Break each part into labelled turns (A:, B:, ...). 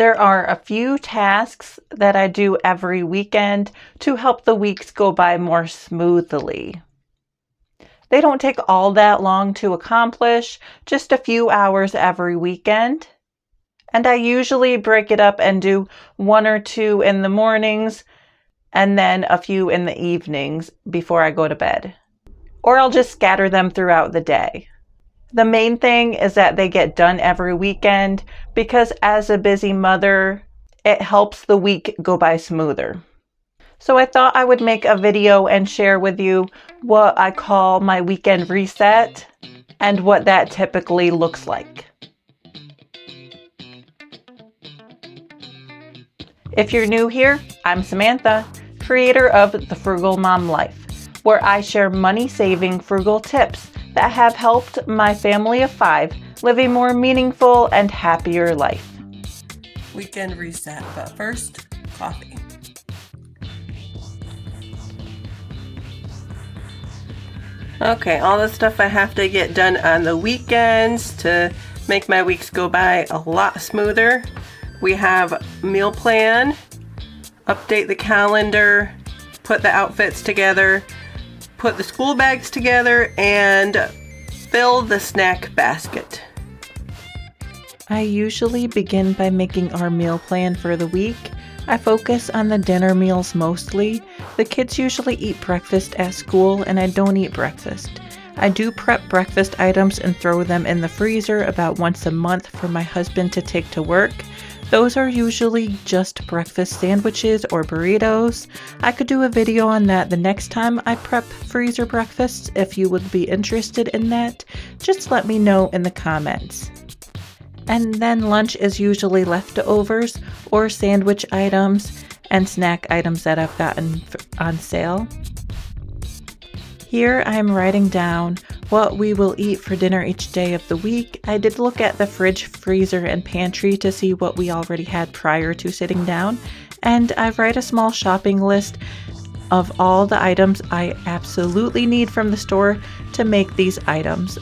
A: There are a few tasks that I do every weekend to help the weeks go by more smoothly. They don't take all that long to accomplish, just a few hours every weekend. And I usually break it up and do 1 or 2 in the mornings and then a few in the evenings before I go to bed. Or I'll just scatter them throughout the day. The main thing is that they get done every weekend because as a busy mother, it helps the week go by smoother. So I thought I would make a video and share with you what I call my weekend reset and what that typically looks like. If you're new here, I'm Samantha, creator of The Frugal Mom Life, where I share money-saving frugal tips that have helped my family of 5 live a more meaningful and happier life.
B: Weekend reset, but first, coffee. Okay, all the stuff I have to get done on the weekends to make my weeks go by a lot smoother. We have meal plan, update the calendar, put the outfits together, put the school bags together, and fill the snack basket.
A: I usually begin by making our meal plan for the week. I focus on the dinner meals mostly. The kids usually eat breakfast at school and I don't eat breakfast. I do prep breakfast items and throw them in the freezer about once a month for my husband to take to work. Those are usually just breakfast sandwiches or burritos. I could do a video on that the next time I prep freezer breakfasts. If you would be interested in that, just let me know in the comments. And then lunch is usually leftovers or sandwich items and snack items that I've gotten on sale. Here I'm writing down what we will eat for dinner each day of the week. I did look at the fridge, freezer, and pantry to see what we already had prior to sitting down, and I write a small shopping list of all the items I absolutely need from the store to make these items.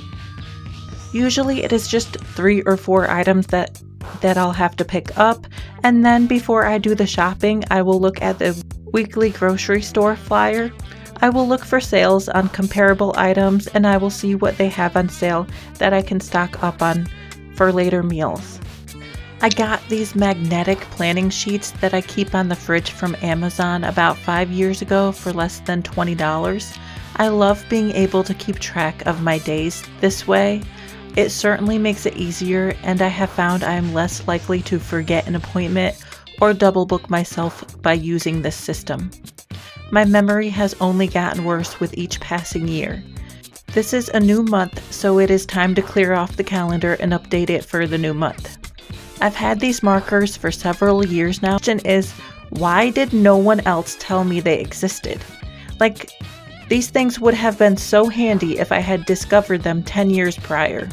A: Usually it is just 3 or 4 items that I'll have to pick up, and then before I do the shopping, I will look at the weekly grocery store flyer. I will look for sales on comparable items and I will see what they have on sale that I can stock up on for later meals. I got these magnetic planning sheets that I keep on the fridge from Amazon about 5 years ago for less than $20. I love being able to keep track of my days this way. It certainly makes it easier, and I have found I am less likely to forget an appointment or double book myself by using this system. My memory has only gotten worse with each passing year. This is a new month, so it is time to clear off the calendar and update it for the new month. I've had these markers for several years now. The question is, why did no one else tell me they existed? Like, these things would have been so handy if I had discovered them 10 years prior.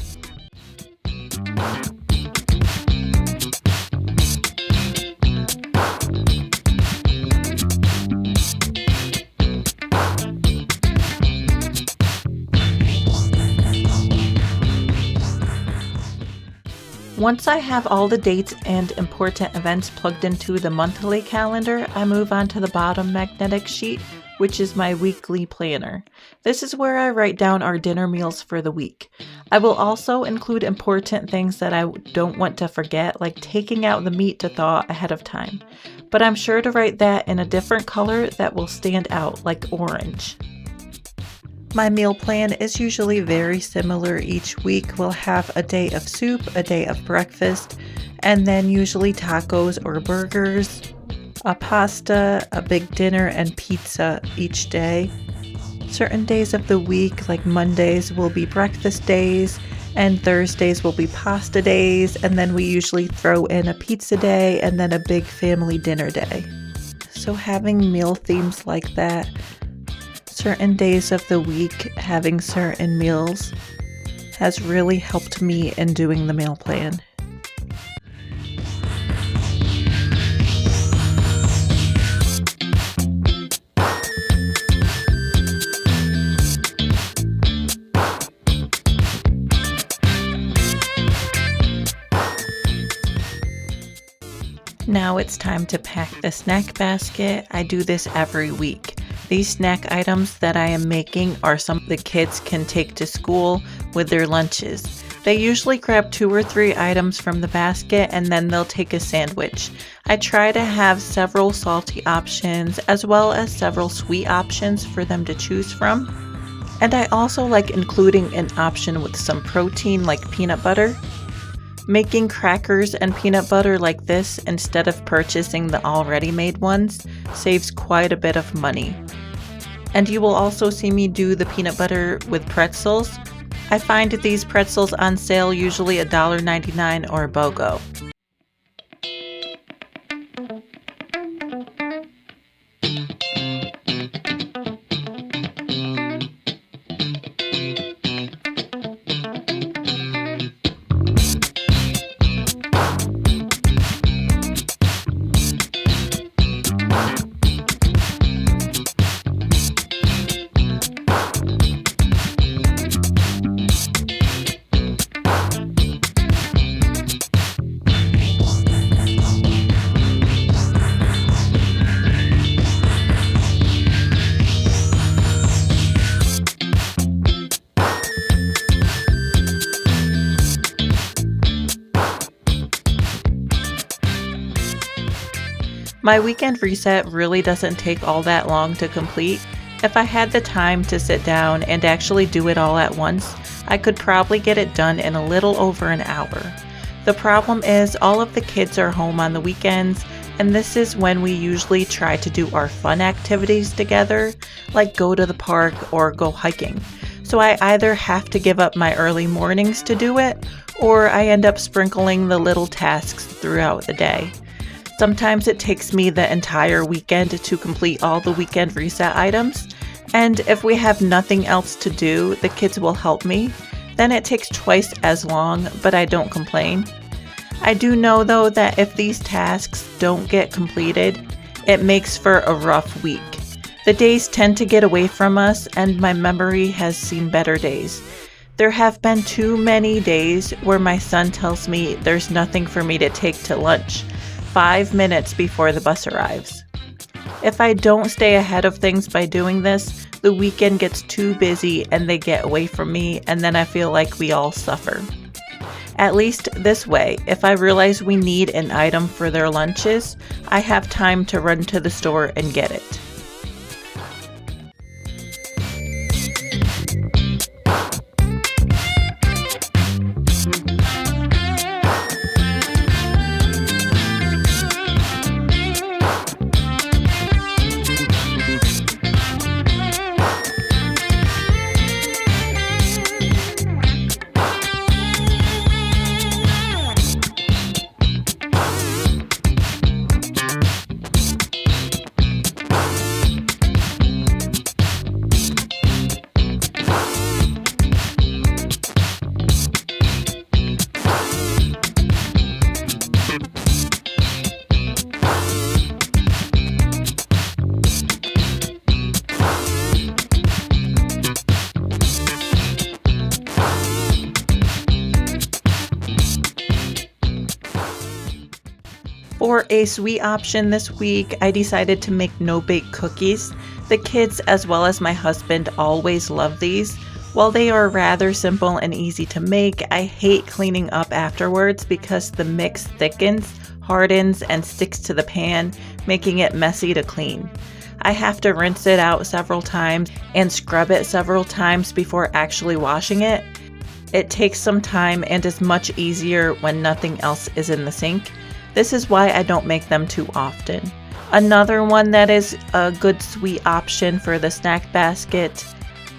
A: Once I have all the dates and important events plugged into the monthly calendar, I move on to the bottom magnetic sheet, which is my weekly planner. This is where I write down our dinner meals for the week. I will also include important things that I don't want to forget, like taking out the meat to thaw ahead of time. But I'm sure to write that in a different color that will stand out, like orange. My meal plan is usually very similar each week. We'll have a day of soup, a day of breakfast, and then usually tacos or burgers, a pasta, a big dinner, and pizza each day. Certain days of the week, like Mondays, will be breakfast days, and Thursdays will be pasta days, and then we usually throw in a pizza day and then a big family dinner day. So having meal themes like that, certain days of the week having certain meals, has really helped me in doing the meal plan. Now it's time to pack the snack basket. I do this every week. These snack items that I am making are some the kids can take to school with their lunches. They usually grab 2 or 3 items from the basket and then they'll take a sandwich. I try to have several salty options as well as several sweet options for them to choose from. And I also like including an option with some protein like peanut butter. Making crackers and peanut butter like this instead of purchasing the already made ones saves quite a bit of money. And you will also see me do the peanut butter with pretzels. I find these pretzels on sale usually $1.99 or a BOGO. My weekend reset really doesn't take all that long to complete. If I had the time to sit down and actually do it all at once, I could probably get it done in a little over an hour. The problem is all of the kids are home on the weekends, and this is when we usually try to do our fun activities together, like go to the park or go hiking. So I either have to give up my early mornings to do it, or I end up sprinkling the little tasks throughout the day. Sometimes it takes me the entire weekend to complete all the weekend reset items, and if we have nothing else to do, the kids will help me. Then it takes twice as long, but I don't complain. I do know though that if these tasks don't get completed, it makes for a rough week. The days tend to get away from us, and my memory has seen better days. There have been too many days where my son tells me there's nothing for me to take to lunch 5 minutes before the bus arrives. If I don't stay ahead of things by doing this, the weekend gets too busy and they get away from me, and then I feel like we all suffer. At least this way, if I realize we need an item for their lunches, I have time to run to the store and get it. For a sweet option this week, I decided to make no-bake cookies. The kids as well as my husband always love these. While they are rather simple and easy to make, I hate cleaning up afterwards because the mix thickens, hardens, and sticks to the pan, making it messy to clean. I have to rinse it out several times and scrub it several times before actually washing it. It takes some time and is much easier when nothing else is in the sink. This is why I don't make them too often. Another one that is a good sweet option for the snack basket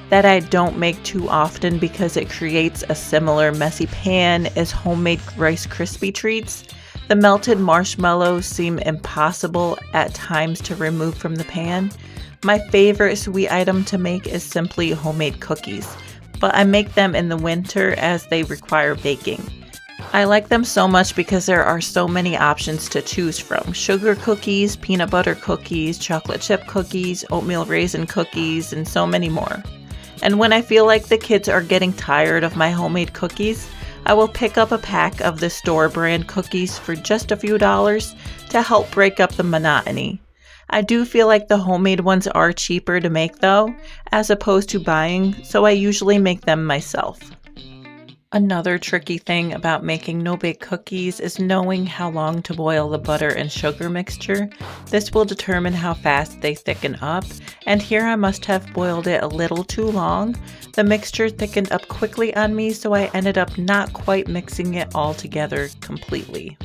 A: that I don't make too often because it creates a similar messy pan is homemade Rice Krispie treats. The melted marshmallows seem impossible at times to remove from the pan. My favorite sweet item to make is simply homemade cookies, but I make them in the winter as they require baking. I like them so much because there are so many options to choose from. Sugar cookies, peanut butter cookies, chocolate chip cookies, oatmeal raisin cookies, and so many more. And when I feel like the kids are getting tired of my homemade cookies, I will pick up a pack of the store brand cookies for just a few dollars. to help break up the monotony. I do feel like the homemade ones are cheaper to make though, as opposed to buying, so I usually make them myself. Another tricky thing about making no-bake cookies is knowing how long to boil the butter and sugar mixture. This will determine how fast they thicken up, and here I must have boiled it a little too long. The mixture thickened up quickly on me, so I ended up not quite mixing it all together completely.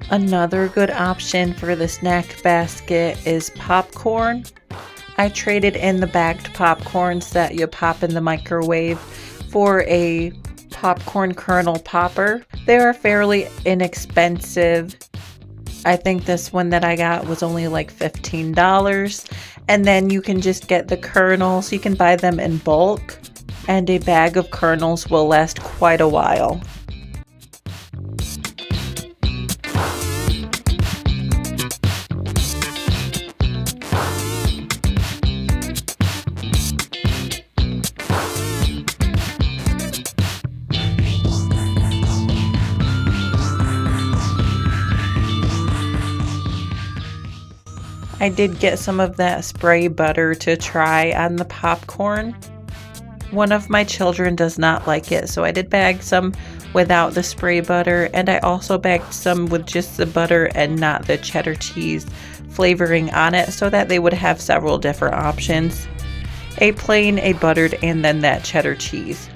A: Another good option for the snack basket is popcorn. I traded in the bagged popcorns that you pop in the microwave for a popcorn kernel popper. They are fairly inexpensive. I think this one that I got was only like $15. And then you can just get the kernels. You can buy them in bulk, and a bag of kernels will last quite a while. I did get some of that spray butter to try on the popcorn. One of my children does not like it, so I did bag some without the spray butter, and I also bagged some with just the butter and not the cheddar cheese flavoring on it, so that they would have several different options. A plain, a buttered, and then that cheddar cheese.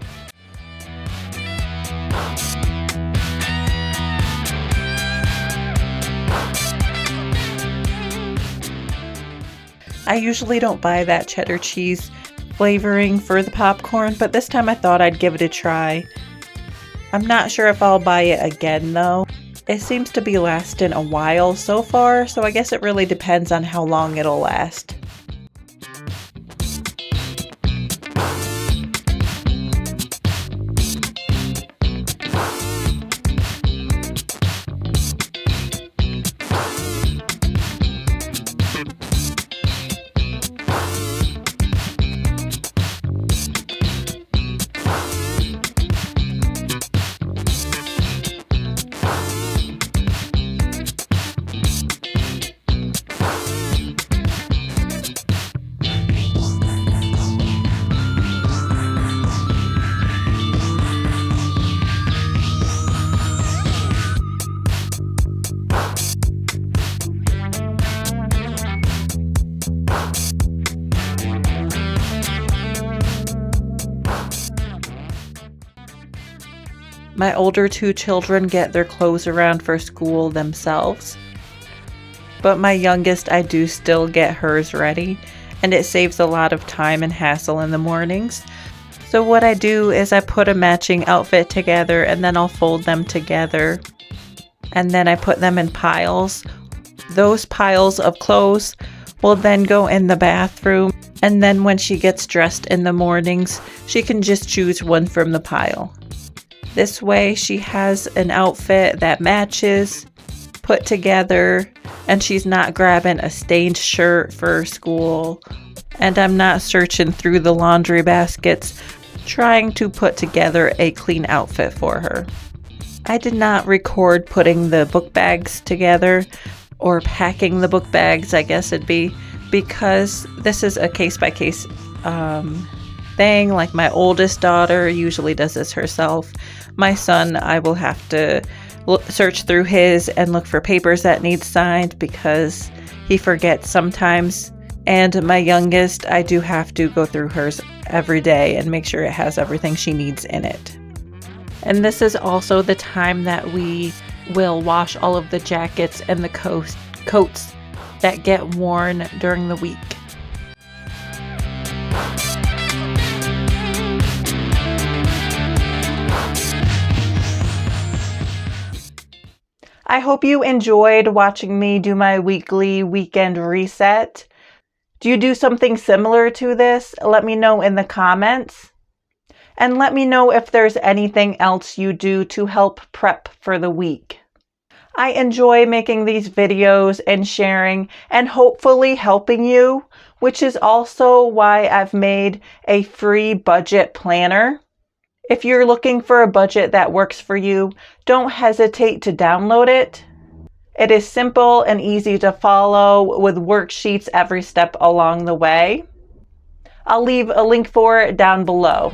A: I usually don't buy that cheddar cheese flavoring for the popcorn, but this time I thought I'd give it a try. I'm not sure if I'll buy it again though. It seems to be lasting a while so far, so I guess it really depends on how long it'll last. My older two children get their clothes around for school themselves, but my youngest, I do still get hers ready, and it saves a lot of time and hassle in the mornings. So what I do is I put a matching outfit together, and then I'll fold them together, and then I put them in piles. Those piles of clothes will then go in the bathroom, and then when she gets dressed in the mornings, she can just choose one from the pile. This way she has an outfit that matches, put together, and she's not grabbing a stained shirt for school, and I'm not searching through the laundry baskets trying to put together a clean outfit for her. I did not record putting the book bags together, or packing the book bags, I guess it'd be, because this is a case-by-case thing. Like my oldest daughter usually does this herself. My son, I will have to search through his and look for papers that need signed because he forgets sometimes. And my youngest, I do have to go through hers every day and make sure it has everything she needs in it. And this is also the time that we will wash all of the jackets and the coats that get worn during the week. I hope you enjoyed watching me do my weekly weekend reset. Do you do something similar to this? Let me know in the comments. And let me know if there's anything else you do to help prep for the week. I enjoy making these videos and sharing and hopefully helping you, which is also why I've made a free budget planner. If you're looking for a budget that works for you, don't hesitate to download it. It is simple and easy to follow with worksheets every step along the way. I'll leave a link for it down below.